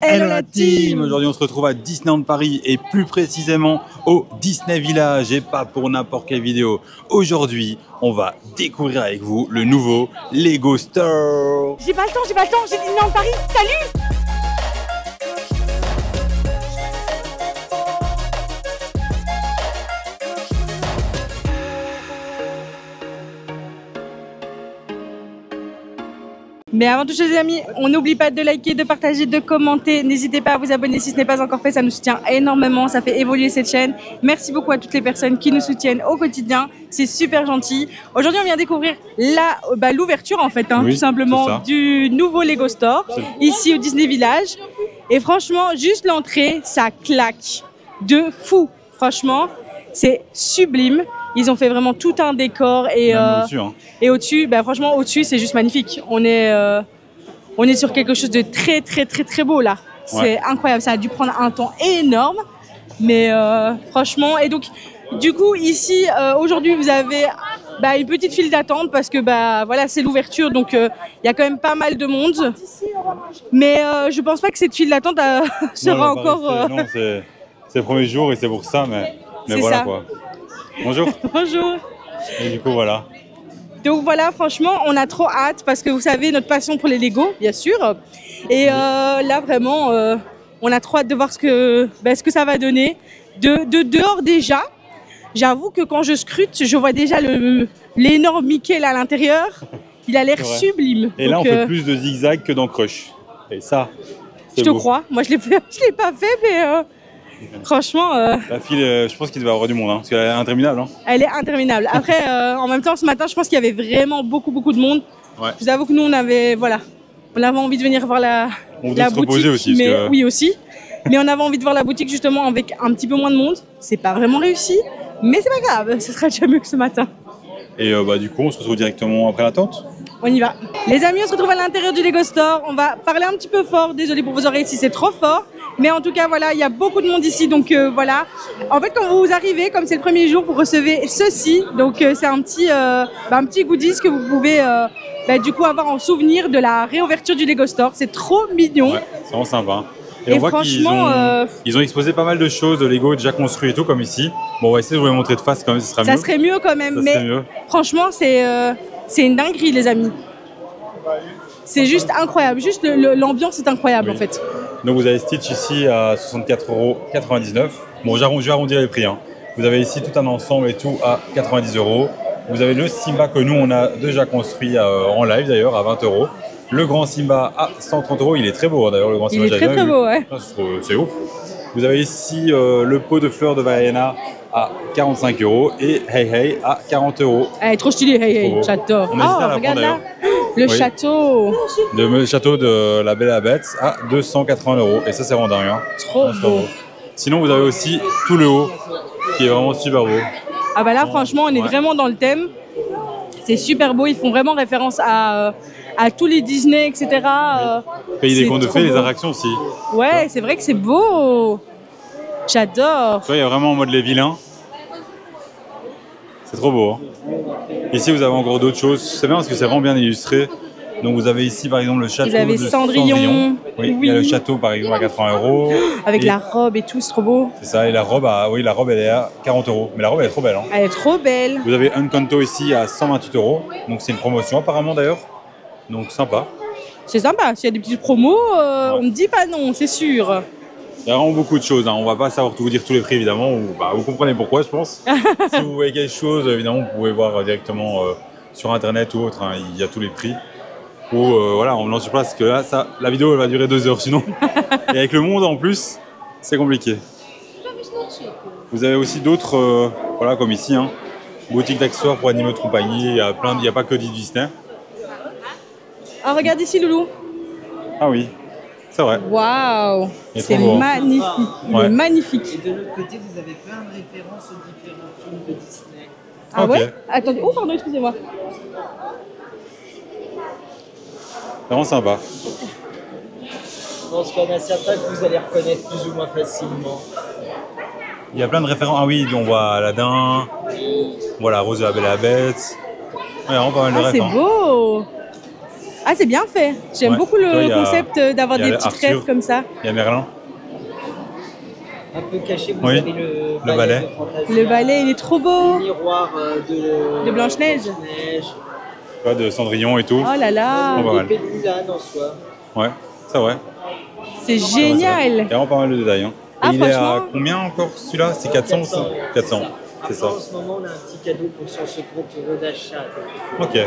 Hello la team! Aujourd'hui on se retrouve à Disneyland Paris et plus précisément au Disney Village et pas pour n'importe quelle vidéo. Aujourd'hui on va découvrir avec vous le nouveau Lego Store. J'ai pas le temps, j'ai Disneyland Paris, salut! Mais avant tout, les amis, on n'oublie pas de liker, de partager, de commenter. N'hésitez pas à vous abonner si ce n'est pas encore fait, ça nous soutient énormément, ça fait évoluer cette chaîne. Merci beaucoup à toutes les personnes qui nous soutiennent au quotidien, c'est super gentil. Aujourd'hui, on vient découvrir l'ouverture en fait, Oui, tout simplement, du nouveau Lego Store, ici au Disney Village. Et franchement, juste l'entrée, ça claque de fou. Franchement, c'est sublime. Ils ont fait vraiment tout un décor et au-dessus, franchement, au-dessus, c'est juste magnifique. On est sur quelque chose de très beau là. C'est incroyable. Ça a dû prendre un temps énorme, mais franchement. Et donc, du coup, ici, aujourd'hui, vous avez une petite file d'attente parce que voilà, c'est l'ouverture, donc il y a quand même pas mal de monde. Mais je pense pas que cette file d'attente sera encore. Non, c'est le premier jour et c'est pour ça, mais voilà ça. Quoi. Bonjour. Bonjour. Et du coup, voilà. Donc voilà, franchement, on a trop hâte parce que vous savez, notre passion pour les Lego, bien sûr. Et là, vraiment, on a trop hâte de voir ce que ça va donner. De dehors déjà, j'avoue que quand je scrute, je vois déjà l'énorme Mickey là à l'intérieur. Il a l'air sublime. Et là, on fait plus de zigzag que dans Crush. Et ça, je te crois. Moi, je l'ai pas fait, mais... franchement... La file, je pense qu'il devait y avoir du monde, parce qu'elle est interminable. Elle est interminable. Après, en même temps, ce matin, je pense qu'il y avait vraiment beaucoup de monde. Ouais. Je vous avoue que nous, on avait envie de venir voir la boutique. Aussi, oui, aussi. Mais on avait envie de voir la boutique, justement, avec un petit peu moins de monde. C'est pas vraiment réussi, mais c'est pas grave. Ce sera déjà mieux que ce matin. Et du coup, on se retrouve directement après l'attente. On y va. Les amis, on se retrouve à l'intérieur du Lego Store. On va parler un petit peu fort. Désolé pour vos oreilles si c'est trop fort. Mais en tout cas, voilà, il y a beaucoup de monde ici. Donc voilà. En fait, quand vous arrivez, comme c'est le premier jour, vous recevez ceci. Donc c'est un petit goodies que vous pouvez du coup avoir en souvenir de la réouverture du Lego Store. C'est trop mignon. Ouais, c'est vraiment sympa. Et on voit franchement, ils ont exposé pas mal de choses de Lego déjà construits et tout, comme ici. Bon, on va essayer de vous les montrer de face quand même, ça serait mieux quand même. Mais franchement, c'est une dinguerie, les amis. C'est juste incroyable. Juste l'ambiance est incroyable en fait. Donc vous avez Stitch ici à 64,99 €. Bon, je vais arrondir les prix. Vous avez ici tout un ensemble et tout à 90 €. Vous avez le Simba que nous on a déjà construit en live d'ailleurs à 20 €. Le grand Simba à 130 €. Il est très beau d'ailleurs, le grand Simba. Il est très beau, ouais. C'est ouf. Vous avez ici le pot de fleurs de Vaiana à 45 € et Hey Hey à 40 €. Elle est trop stylée, Hey Hey, j'adore. Oh, regarde là, le château. Le château de la Belle et la Bête à 280 €. Et ça, c'est vraiment dingue. Trop beau. Sinon, vous avez aussi tout le haut qui est vraiment super beau. Ah bah là, franchement, on est vraiment dans le thème. C'est super beau. Ils font vraiment référence à tous les Disney, etc. Pays des contes de fées, les attractions aussi. Ouais, c'est vrai que c'est beau. J'adore. Il y a vraiment en mode les vilains. C'est trop beau. Ici, vous avez encore d'autres choses. C'est bien parce que c'est vraiment bien illustré. Donc, vous avez ici, par exemple, le château de Cendrillon. Oui. Il y a le château, par exemple, à 80 €. Avec la robe et tout, c'est trop beau. C'est ça. Et la robe, elle est à 40 €. Mais la robe, elle est trop belle. Elle est trop belle. Vous avez Encanto ici à 128 €. Donc, c'est une promotion, apparemment, d'ailleurs. Donc, sympa. C'est sympa. S'il y a des petites promos, on ne dit pas non, c'est sûr. Il y a vraiment beaucoup de choses. On ne va pas savoir tout vous dire tous les prix, évidemment. Vous comprenez pourquoi, je pense. Si vous voyez quelque chose, évidemment, vous pouvez voir directement sur Internet ou autre. Il y a tous les prix. Ou voilà, en venant sur place, parce que là, la vidéo elle va durer 2 heures sinon. Et avec le monde en plus, c'est compliqué. Vous avez aussi d'autres, voilà, comme ici, boutique d'accessoires pour animaux de compagnie. Il n'y a pas que Disney. Ah, regarde ici, Loulou. Ah oui. C'est vrai. Waouh, c'est magnifique. Il est magnifique. Et de l'autre côté, vous avez plein de références aux différents films de Disney. Ah ouais. Attendez. Oh pardon, excusez-moi. Vraiment sympa. Je pense qu'il y en a certains que vous allez reconnaître plus ou moins facilement. Il y a plein de références. Ah oui, on voit Aladdin, on voit la Rose de la Belle et la Bête. Ouais, vraiment pas mal de références. C'est beau. Ah, c'est bien fait. J'aime Ouais. beaucoup Tu vois, le il y a- concept d'avoir il y a des petites Arthur. rêves comme ça. Il y a Merlin. Un peu caché, vous Oui, avez le le balai. de Fantasia, Le balai, il est trop beau. le miroir De Blanche-Neige. Blanche-Neige, Tu vois, de Cendrillon et tout. Oh là là, Pas mal. l'épée de Mulan en soi. Ouais, c'est vrai. c'est Il y génial. a vraiment pas mal de détails. Hein. Ah, Et il est à franchement. combien encore celui-là? C'est 400 ça 400. C'est ça. Après, en ce moment, on a un petit cadeau pour sur ce compte d'achat. Ok.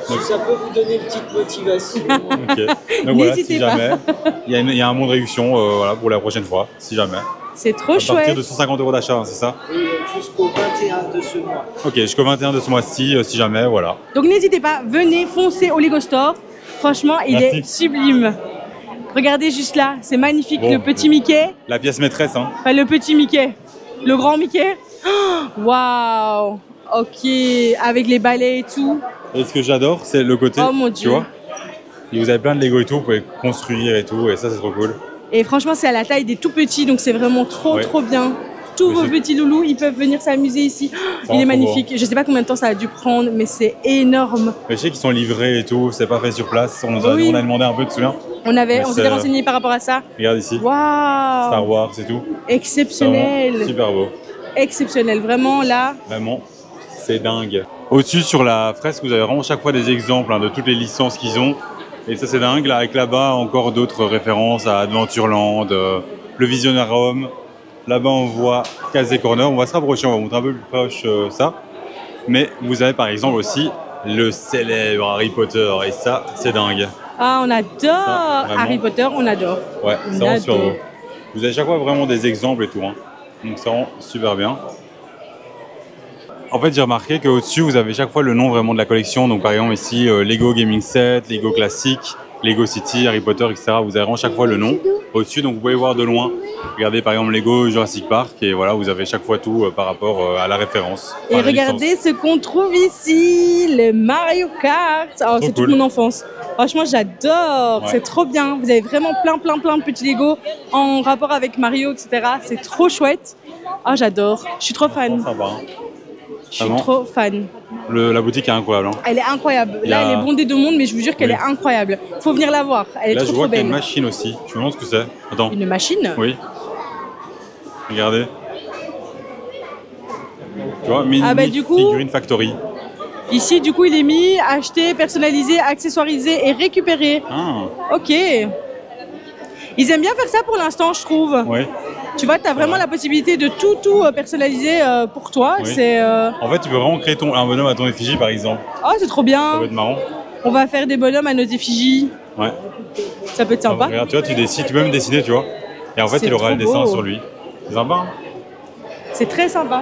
Si ça peut vous donner une petite motivation. Ok. Donc voilà, N'hésitez si pas. jamais, il y a un bon de réduction voilà, pour la prochaine fois, si jamais. C'est trop À partir chouette. de 150 € d'achat, hein, c'est ça? Et jusqu'au 21 de ce mois. Ok, jusqu'au 21 de ce mois-ci, si jamais, voilà. Donc n'hésitez pas, venez foncer au Lego Store. Franchement, il Merci. est sublime. Regardez juste là, c'est magnifique. Bon. Le petit Mickey, La pièce maîtresse, hein. enfin le petit Mickey, le grand Mickey. Oh, waouh. Ok, avec les balais et tout. Et ce que j'adore, c'est le côté, Oh mon tu Dieu. vois, et vous avez plein de Lego et tout, vous pouvez construire et tout, et ça c'est trop cool. Et franchement, c'est à la taille des tout petits, donc c'est vraiment trop, Ouais. trop bien. Tous Mais vos c'est- petits loulous, ils peuvent venir s'amuser ici. Oh, il vraiment est trop magnifique. Je sais pas combien de temps ça a dû prendre, mais c'est énorme. Mais je sais qu'ils sont livrés et tout, c'est pas fait sur place, on a Oui. demandé un peu, tu te souviens? On Mais s'était c'est- renseigné par rapport à ça. Regarde ici, Waouh. Star Wars et tout. C'est vraiment Exceptionnel. super beau. Exceptionnel. Vraiment, là. Vraiment, c'est dingue. Au-dessus, sur la fresque, vous avez vraiment chaque fois des exemples hein, de toutes les licences qu'ils ont. Et ça, c'est dingue. Là, avec là-bas, encore d'autres références à Adventureland, le Visionarium. Là-bas, on voit Casey Corner. On va se rapprocher, on va montrer un peu plus proche ça. Mais vous avez par exemple aussi le célèbre Harry Potter. Et ça, c'est dingue. Ah, on adore Ça, vraiment. Harry Potter, on adore. Ouais, On c'est vraiment super adore. beau. Vous avez chaque fois vraiment des exemples et tout. Hein. Donc, ça rend super bien. En fait, j'ai remarqué qu'au-dessus, vous avez chaque fois le nom vraiment de la collection. Donc, par exemple, ici, Lego Gaming Set, Lego Classique, Lego City, Harry Potter, etc. Vous avez vraiment chaque fois le nom au-dessus. Donc, vous pouvez voir de loin. Regardez, par exemple, Lego Jurassic Park. Et voilà, vous avez chaque fois tout par rapport à la référence. Et Enfin, la regardez licence. ce qu'on trouve ici, le Mario Kart. Oh, c'est toute cool. mon enfance. Franchement, j'adore. Ouais. C'est trop bien. Vous avez vraiment plein de petits Lego en rapport avec Mario, etc. C'est trop chouette. Ah, j'adore. Je suis trop fan. Sympa, hein. Je suis Vraiment. trop fan. La boutique est incroyable. Hein. Elle est incroyable. Il y Là, a- elle est bondée de monde, mais je vous jure qu'elle Oui. est incroyable. Faut venir la voir. Elle est Là, trop, je vois trop qu'il y a une belle. machine aussi. Je me demande ce que c'est. Attends. Une machine Oui. Regardez. Tu vois, Ah bah, du coup- Figurine Factory. Ici, du coup, il est mis acheter, personnaliser, accessoiriser et récupérer. Ah, Ok. Ils aiment bien faire ça pour l'instant, je trouve. ouais. Tu vois, tu as vraiment vrai. la possibilité de tout personnaliser pour toi. Oui. C'est En fait, tu peux vraiment créer un bonhomme à ton effigie, par exemple. oh, c'est trop Ça bien. peut être marrant. On va faire des bonhommes à nos effigies. Ouais. Ça peut être sympa. Regarde, tu vois, tu dessines, tu peux même dessiner, tu vois. Et en fait, C'est il aura trop le dessin beau. sur lui. C'est sympa. Hein. C'est très sympa.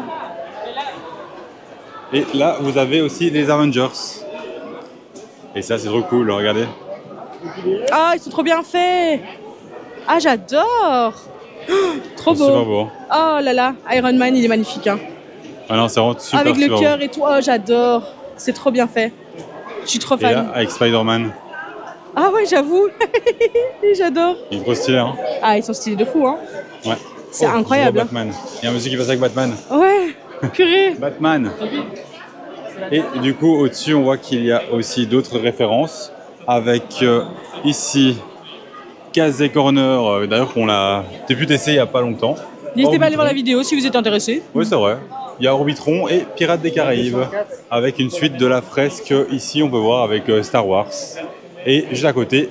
Et là, vous avez aussi les Avengers. Et ça, c'est trop cool, regardez. Ah, ils sont trop bien faits. Ah, j'adore. Oh, trop C'est super beau. beau. Hein. Oh là là, Iron Man, il est magnifique. Hein. Ah non, c'est vraiment super, Avec le super beau. cœur et tout. Oh, j'adore. C'est trop bien fait. Je suis trop Et là, fan. avec Spider-Man. Ah ouais, j'avoue. J'adore. Il est trop stylé, hein. Ah, ils sont stylés de fou, hein. Ouais. C'est je incroyable, vois Batman. Il y a un monsieur qui passe avec Batman. Ouais, purée. Batman. Et du coup, au-dessus, on voit qu'il y a aussi d'autres références. Avec ici, Casey Corner. D'ailleurs, qu'on l'a pu tester il n'y a pas longtemps. N'hésitez pas à aller Orbitron. voir la vidéo si vous êtes intéressé. Oui, c'est vrai. Il y a Orbitron et Pirates des Caraïbes. Avec une suite de la fresque. Ici, on peut voir avec Star Wars. Et juste à côté,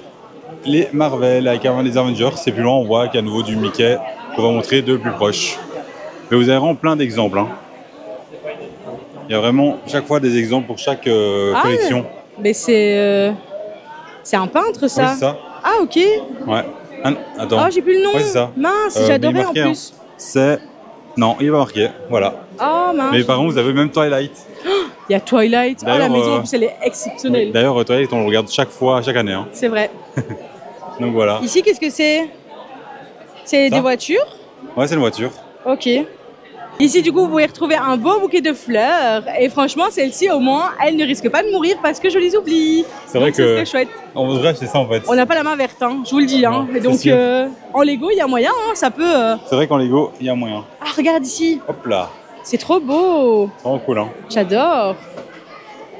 les Marvel avec les Avengers. C'est plus loin, on voit qu'il y a à nouveau du Mickey qu'on va montrer de plus proche. Mais vous avez vraiment plein d'exemples. Hein. Il y a vraiment chaque fois des exemples pour chaque Ah, collection. Mais c'est un peintre, ça. Oui, c'est ça. Ah, ok. Ouais. Ah, attends. Ah, j'ai plus le nom. Ouais, c'est ça. Mince, Mais il est j'adorais en marqué, hein. plus. C'est... Non, il est pas marqué. Voilà. Oh, mince. Mais par contre, vous avez même Twilight. Il y a Twilight. Oh, la D'ailleurs, maison, en plus, elle est exceptionnelle. D'ailleurs, Twilight, on le regarde chaque fois, chaque année. Hein. C'est vrai. Donc voilà. Ici, qu'est-ce que c'est? C'est Ça des voitures. Ouais, c'est une voiture. Ok. Ici, du coup, vous pouvez retrouver un beau bouquet de fleurs. Et franchement, celle-ci, au moins, elle ne risque pas de mourir parce que je les oublie. C'est vrai Donc, ça que- serait chouette. On voudrait acheter ça en fait. On n'a pas la main verte, hein, je vous le dis. Hein. Non, Et c'est donc, sûr. en Lego, il y a moyen, hein, ça peut. C'est vrai qu'en Lego, il y a moyen. Ah, regarde ici, Hop là. c'est trop beau. C'est vraiment cool. Hein. J'adore.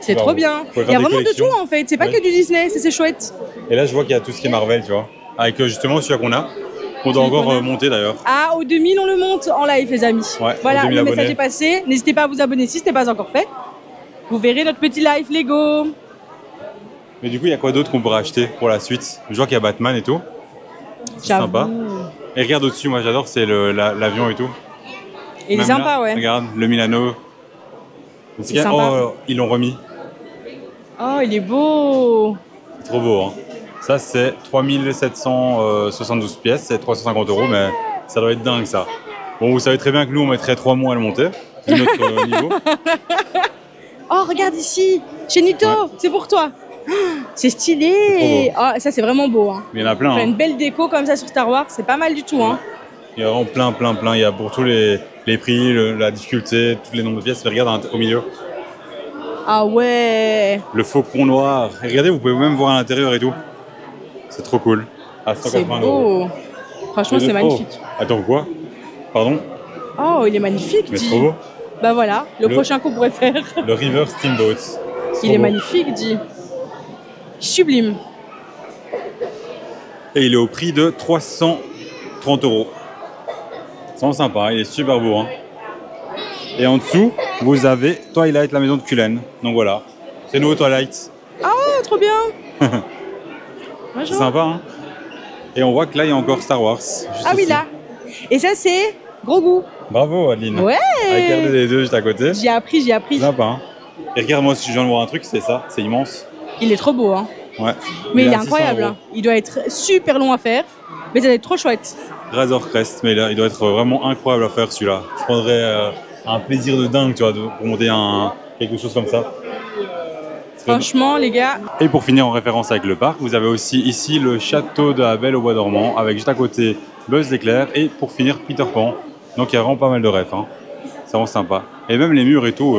C'est trop bien. Faut Il faire y a des vraiment de collections. tout en fait. C'est pas Ouais. que du Disney, c'est chouette. Et là, je vois qu'il y a tout ce qui est Marvel, tu vois. Avec justement celui-là qu'on a. On doit Celui encore qu'on a. monter d'ailleurs. Ah, au 2000, on le monte en live, les amis. Ouais, Voilà, aux 2000 le message abonnés. est passé. N'hésitez pas à vous abonner si ce n'est pas encore fait. Vous verrez notre petit live Lego. Mais du coup, il y a quoi d'autre qu'on pourrait acheter pour la suite? Je vois qu'il y a Batman et tout. C'est J'avoue. sympa. Et regarde au-dessus, moi j'adore, c'est l'avion et tout. Il est Même sympa, là, ouais. Regarde, le Milano. C'est sympa. Oh, ils l'ont remis. Oh, il est beau. C'est trop beau, hein. Ça, c'est 3772 pièces, c'est 350 €, mais ça doit être dingue, ça. Bon, vous savez très bien que nous, on mettrait 3 mois à le monter. C'est notre niveau. Oh, regarde ici. Chez Nito, Ouais. c'est pour toi. Ah, c'est C'est stylé. trop Oh, ça, c'est vraiment beau. Hein. Mais il y en a plein. Faire Hein. une belle déco comme ça sur Star Wars, c'est pas mal du tout. Hein. Il y a vraiment plein. Il y a pour tous les prix, la difficulté, tous les nombres de pièces. Mais regarde au milieu. Ah ouais. Le faucon noir. Et regardez, vous pouvez même voir à l'intérieur et tout. C'est trop cool. À C'est 180 €. beau. Franchement, c'est magnifique. Oh. Attends, quoi? Pardon? Oh, il est magnifique. Mais c'est Dis. trop beau. Bah voilà, le prochain qu'on pourrait faire. Le River Steamboat. Il est magnifique, dit. Sublime. Et il est au prix de 330 €. C'est vraiment sympa, il est super beau. Hein. Et en dessous, vous avez Twilight, la maison de Cullen. Donc voilà, c'est nouveau Twilight. Oh, trop bien. C'est Bonjour. sympa, hein. Et on voit que là, il y a encore Star Wars. Juste Ah oui, ici. là. Et ça, c'est gros goût. Bravo, Adeline. Ouais. Avec R2D2 juste à côté. J'ai appris, j'ai appris. C'est sympa, hein. Et regarde, moi, si je viens de voir un truc, c'est ça, c'est immense. Il est trop beau, hein. Ouais. Mais il est à 600 incroyable. €. Hein. Il doit être super long à faire. Mais ça doit être trop chouette. Razor Crest, mais là, il doit être vraiment incroyable à faire celui-là. Je prendrais un plaisir de dingue, tu vois, pour monter quelque chose comme ça. Franchement, les gars. Et pour finir en référence avec le parc, vous avez aussi ici le château de la Belle au Bois dormant, avec juste à côté Buzz l'éclair et pour finir Peter Pan. Donc il y a vraiment pas mal de rêves. Hein. C'est vraiment sympa. Et même les murs et tout,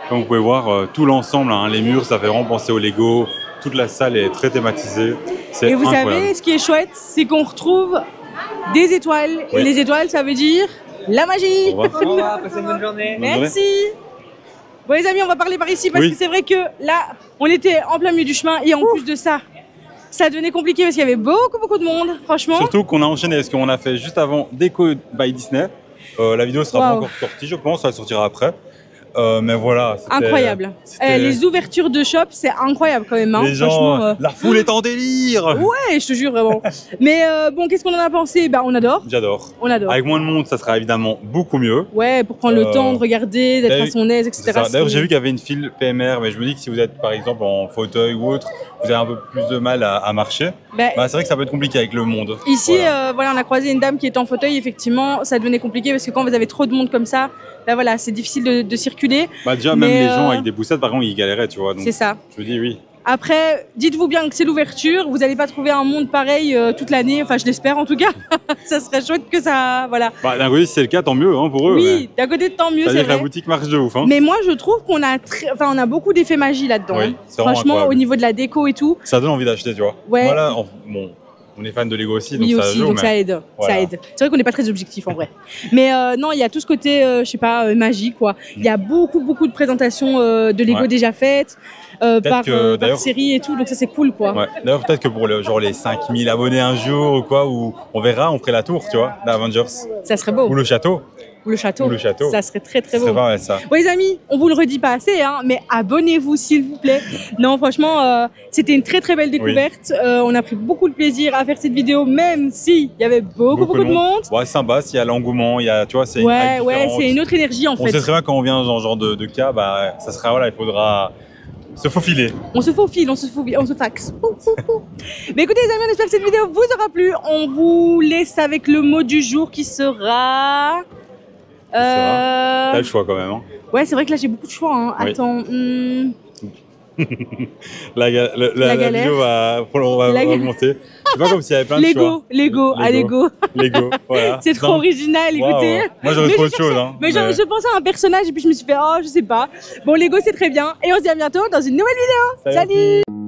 comme vous pouvez voir, tout l'ensemble, hein, les murs, ça fait vraiment penser au Lego. Toute la salle est très thématisée. C'est Et vous incroyable. savez, ce qui est chouette, c'est qu'on retrouve des étoiles. Oui. Et les étoiles, ça veut dire la magie. Au revoir. Au revoir, passez une bonne journée. Bonne journée. Merci. Bon les amis, on va parler par ici parce Oui. que c'est vrai que là, on était en plein milieu du chemin et en plus de ça, ça devenait compliqué parce qu'il y avait beaucoup de monde, franchement. Surtout qu'on a enchaîné, parce qu'on a fait juste avant Déco by Disney. La vidéo sera pas Waouh. encore sortie, je pense, elle sortira après. Mais voilà. c'était- Incroyable. c'était- Les ouvertures de shop, c'est incroyable quand même. Hein. Les gens, Franchement, la foule est en délire. ouais, je te jure vraiment. Mais bon, qu'est-ce qu'on en a pensé? Bah, on adore. J'adore. On adore. Avec moins de monde, ça sera évidemment beaucoup mieux. Ouais, pour prendre le temps de regarder, d'être à d'ailleurs, son aise, etc. C'est ça. D'ailleurs, c'est- j'ai vu qu'il y avait une file PMR, mais je me dis que si vous êtes par exemple en fauteuil ou autre, vous avez un peu plus de mal à marcher. Bah, Bah, c'est vrai que ça peut être compliqué avec le monde. ici, Voilà. voilà, on a croisé une dame qui était en fauteuil. Effectivement, ça devenait compliqué parce que quand vous avez trop de monde comme ça, bah voilà, c'est difficile de circuler. Bah, déjà, mais, même les gens avec des poussettes, par contre, ils galéraient, tu vois. Donc, C'est ça. je me dis oui. Après, dites-vous bien que c'est l'ouverture. Vous n'allez pas trouver un monde pareil toute l'année. Enfin, je l'espère en tout cas. Ça serait chouette que ça, voilà. Bah, d'un côté, si c'est le cas, tant mieux hein, pour eux. Oui, d'un côté, tant mieux, Ça veut c'est dire que la vrai. boutique marche de ouf. Hein. Mais moi, je trouve qu'on a, on a beaucoup d'effets magie là-dedans. Oui, hein. c'est vraiment Franchement, incroyable. au niveau de la déco et tout. Ça donne envie d'acheter, tu vois. Ouais. Voilà, bon, on est fan de Lego aussi, donc Oui ça aussi, joue. donc mais ça aide. voilà. Ça aide. C'est vrai qu'on n'est pas très objectif en vrai. Mais non, il y a tout ce côté, je sais pas, magie quoi. Il y a beaucoup de présentations de Lego Ouais. déjà faites par d'ailleurs- série et tout, donc ça c'est cool quoi. Ouais. D'ailleurs, peut-être que pour genre les 5000 abonnés un jour ou quoi, où on verra, on ferait la tour, tu vois, d'Avengers. Ça serait beau. Ou le château. Ou le château. Ou le château. Ça serait très Ce serait beau. pas mal ça. Bon les amis, on vous le redit pas assez, hein, mais abonnez-vous s'il vous plaît. Non franchement, c'était une très belle découverte. On a pris beaucoup de plaisir à faire cette vidéo, même s'il y avait beaucoup de monde. Ouais, c'est sympa, s'il y a l'engouement, il y a, tu vois, c'est une Ouais, hype ouais, différente. c'est une autre énergie en On fait. sait très bien quand on vient dans ce genre de cas, bah, ça sera, voilà, il faudra se faufiler. On se faufile, on se faxe. Mais écoutez les amis, on espère que cette vidéo vous aura plu. On vous laisse avec le mot du jour qui sera... T'as le choix quand même. Hein. Ouais, c'est vrai que là j'ai beaucoup de choix. Hein. Oui. Attends. La galère. vidéo va La galère. augmenter. C'est pas comme s'il y avait plein de choix. Lego, Lego, voilà. C'est trop original, Waouh. écoutez. Moi j'aurais Mais trop je autre chose. Hein. Mais genre, je pensais à un personnage et puis je me suis fait, oh, je sais pas. Bon, Lego c'est très bien. Et on se dit à bientôt dans une nouvelle vidéo. Salut.